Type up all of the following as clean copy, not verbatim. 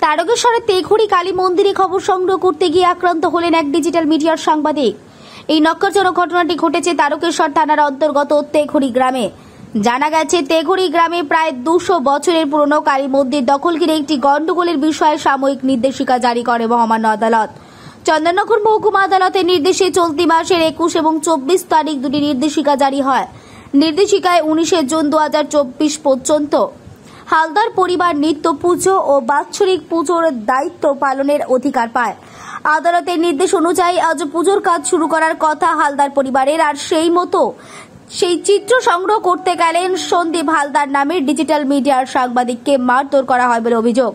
তারকেশ্বরের তেঘুড়ি কালী মন্দিরে খবর সংগ্রহ করতে গিয়ে আক্রান্ত হলেন এক ডিজিটাল মিডিয়ার সাংবাদিক। এই নক্কারজনক ঘটনাটি ঘটেছে তারকেশ্বর থানার অন্তর্গত তেঘুড়ি গ্রামে। জানা গেছে, তেঘুড়ি গ্রামে প্রায় 200 বছরের পুরনো কালী মন্দির দখল ঘিরে একটি গন্ডগোলের বিষয়ে সাময়িক নির্দেশিকা জারি করে মহামান্য আদালত। চন্দননগর মহকুমা আদালতের নির্দেশে চলতি মাসের 21 এবং 24 তারিখ দুটি নির্দেশিকা জারি হয়। নির্দেশিকায় 19 জুন 2024 পর্যন্ত হালদার পরিবার নিত্য পুজো ও বাৎসরিক পুজোর দায়িত্ব পালনের অধিকার পায়। আদালতের নির্দেশ অনুযায়ী আজ পুজোর কাজ শুরু করার কথা হালদার পরিবারের, আর সেই মতো সেই চিত্র সংগ্রহ করতে গেলেন সন্দীপ হালদার নামের ডিজিটাল মিডিয়ার সাংবাদিককে মারধর করা হয় বলে অভিযোগ।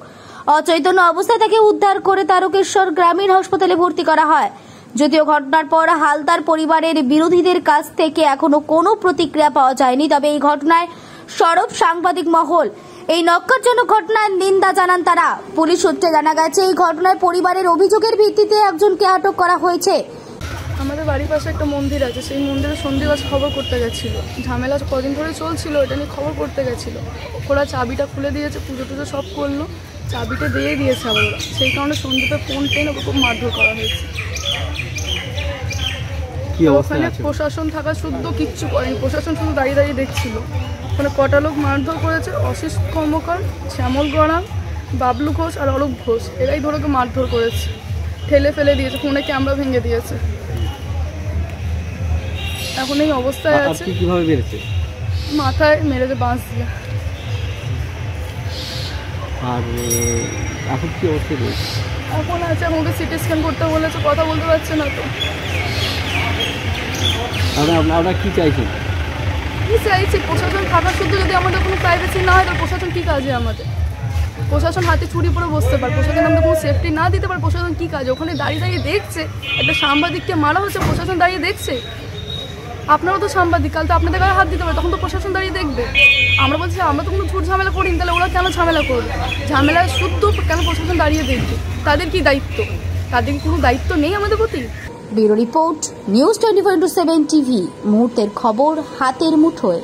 অচৈতন্য অবস্থায় তাকে উদ্ধার করে তারকেশ্বর গ্রামীণ হাসপাতালে ভর্তি করা হয়। যদিও ঘটনার পর হালদার পরিবারের বিরোধীদের কাছ থেকে এখনো কোনো প্রতিক্রিয়া পাওয়া যায়নি, তবে এই ঘটনায় সরব সাংবাদিক মহল। এই নক্কারজনক ঘটনার নিন্দা জানান তারা। পুলিশ সূত্রে জানা গেছে, এই ঘটনায় পরিবারের অভিযোগের ভিত্তিতে একজনকে আটক করা হয়েছে। আমাদের বাড়ির পাশে একটা মন্দির আছে, সেই মন্দিরে সন্ধ্যেবাস খবর করতে গেছিল। ঝামেলা কদিন ধরে চলছিল, এটা নিয়ে খবর করতে গেছিল। ওরা চাবিটা খুলে দিয়েছে, পুজো টুজো সব করলো, চাবিটা দিয়ে দিয়েছে আবার ওরা। সেই কারণে সন্ধ্যেতে ফোন টেনে ওকে খুব মারধর করা হয়েছে। ওখানে প্রশাসন থাকা শুদ্ধ কিচ্ছু করেনি, প্রশাসন শুধু দাঁড়িয়ে দাঁড়িয়ে দেখছিল। ওখানে কটা লোক মারধর করেছে, অশিস কর্মকার, শ্যামল গড়াম, বাবলু ঘোষ আর অরূপ ঘোষ, এরাই ধরে ওকে মারধর করেছে, ঠেলে ফেলে দিয়েছে, ফোনে ক্যামেরা ভেঙে দিয়েছে। এখন এই অবস্থায় আছে। কিভাবে মেরেছে? মাথায় মেরেছে বাঁশ দিয়ে। আর এখন কি অবস্থা রয়েছে? এখন আছে, আমাকে সিটি স্ক্যান করতে বলেছে, কথা বলতে পারছে না তো। আমরা কি চাইছেন? কি চাইছি, প্রশাসন থাকা শুধু যদি আমাদের কোনো প্রাইভেসি না হয়, তাহলে প্রশাসন কী কাজে আমাদের? প্রশাসন হাতে ছুরি পরে বসতে পারে, প্রশাসন আমাদের কোনো সেফটি না দিতে পারে, প্রশাসন কী কাজে? ওখানে দাঁড়িয়ে দাঁড়িয়ে দেখছে একটা সাংবাদিককে মারা হচ্ছে, প্রশাসন দাঁড়িয়ে দেখছে। আপনারাও তো সাংবাদিক, কাল তো আপনাদের গায়ে হাত দিতে পারে, তখন তো প্রশাসন দাঁড়িয়ে দেখবে। আমরা বলছি আমরা তো কোনো ঝুট ঝামেলা করিনি, তাহলে ওরা কেন ঝামেলা করবে? ঝামেলা শুদ্ধ কেন প্রশাসন দাঁড়িয়ে দেখবে? তাদের কি দায়িত্ব? তাদের কি কোনো দায়িত্ব নেই আমাদের প্রতি? Bureau report, news 24/7 TV. মুহূর্তের খবর হাতের মুঠোয়।